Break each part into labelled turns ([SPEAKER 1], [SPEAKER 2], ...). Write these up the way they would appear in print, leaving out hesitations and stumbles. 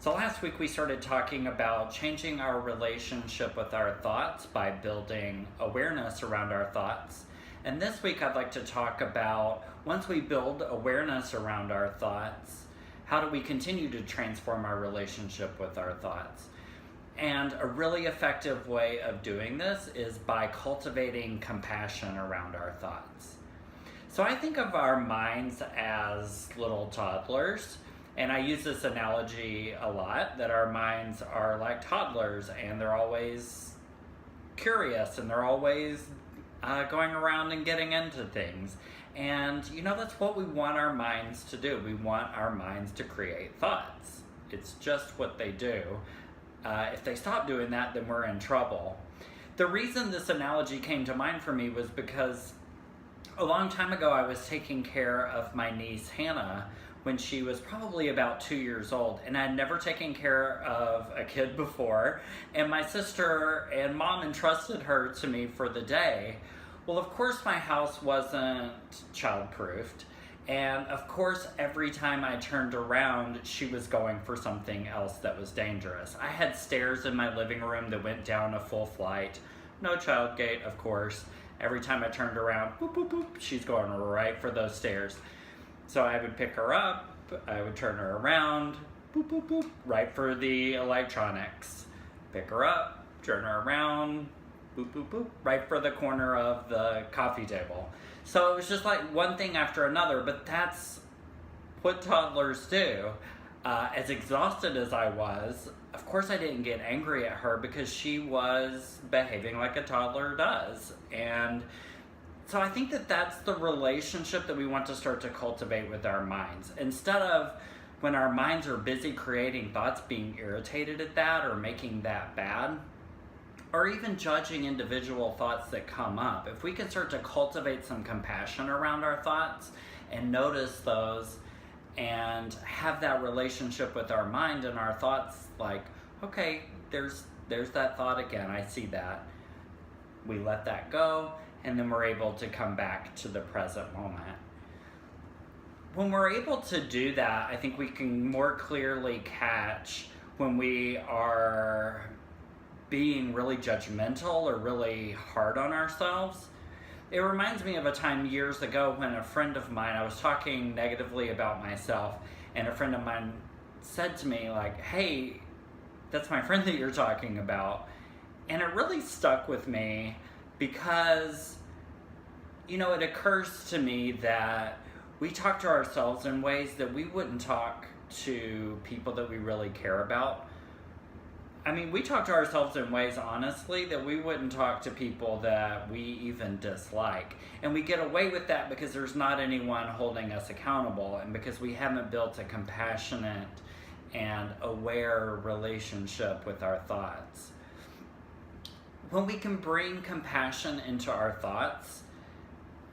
[SPEAKER 1] So last week we started talking about changing our relationship with our thoughts by building awareness around our thoughts. And this week I'd like to talk about, once we build awareness around our thoughts, how do we continue to transform our relationship with our thoughts? And a really effective way of doing this is by cultivating compassion around our thoughts. So I think of our minds as little toddlers. And I use this analogy a lot, that our minds are like toddlers and they're always curious and they're always going around and getting into things. And that's what we want our minds to do. We want our minds to create thoughts. It's just what they do. If they stop doing that, then we're in trouble. The reason this analogy came to mind for me was because a long time ago I was taking care of my niece Hannah when she was probably about 2 years old, and I'd never taken care of a kid before, and my sister and mom entrusted her to me for the day. Well, of course my house wasn't child-proofed, and of course every time I turned around she was going for something else that was dangerous. I had stairs in my living room that went down a full flight, no child gate of course. Every time I turned around, boop, boop, boop, she's going right for those stairs. So I would pick her up, I would turn her around, boop, boop, boop, right for the electronics. Pick her up, turn her around, boop, boop, boop, right for the corner of the coffee table. So it was just like one thing after another, but that's what toddlers do. As exhausted as I was, of course I didn't get angry at her because she was behaving like a toddler does. And so I think that that's the relationship that we want to start to cultivate with our minds. Instead of, when our minds are busy creating thoughts, being irritated at that or making that bad, or even judging individual thoughts that come up, if we can start to cultivate some compassion around our thoughts and notice those and have that relationship with our mind and our thoughts, like, okay, there's that thought again, I see that. We let that go, and then we're able to come back to the present moment. When we're able to do that, I think we can more clearly catch when we are being really judgmental or really hard on ourselves. It reminds me of a time years ago when a friend of mine, I was talking negatively about myself, and a friend of mine said to me, like, hey, that's my friend that you're talking about. And it really stuck with me because, it occurs to me that we talk to ourselves in ways that we wouldn't talk to people that we really care about. I mean, we talk to ourselves in ways, honestly, that we wouldn't talk to people that we even dislike. And we get away with that because there's not anyone holding us accountable, and because we haven't built a compassionate and aware relationship with our thoughts. When we can bring compassion into our thoughts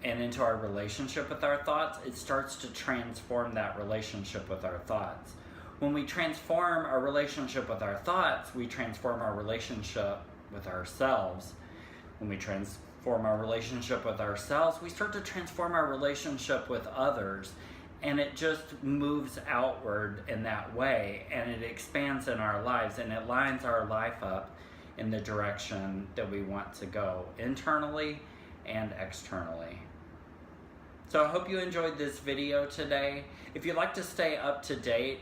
[SPEAKER 1] and into our relationship with our thoughts, it starts to transform that relationship with our thoughts. When we transform our relationship with our thoughts, we transform our relationship with ourselves. When we transform our relationship with ourselves, we start to transform our relationship with others. And it just moves outward in that way, and it expands in our lives, and it lines our life up in the direction that we want to go, internally and externally. So I hope you enjoyed this video today. If you'd like to stay up to date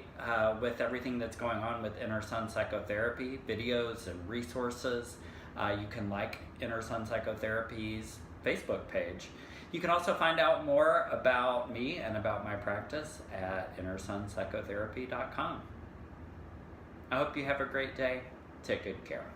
[SPEAKER 1] with everything that's going on with Inner Sun Psychotherapy, videos and resources, you can like Inner Sun Psychotherapy's Facebook page. You can also find out more about me and about my practice at innersunpsychotherapy.com. I hope you have a great day. Take good care.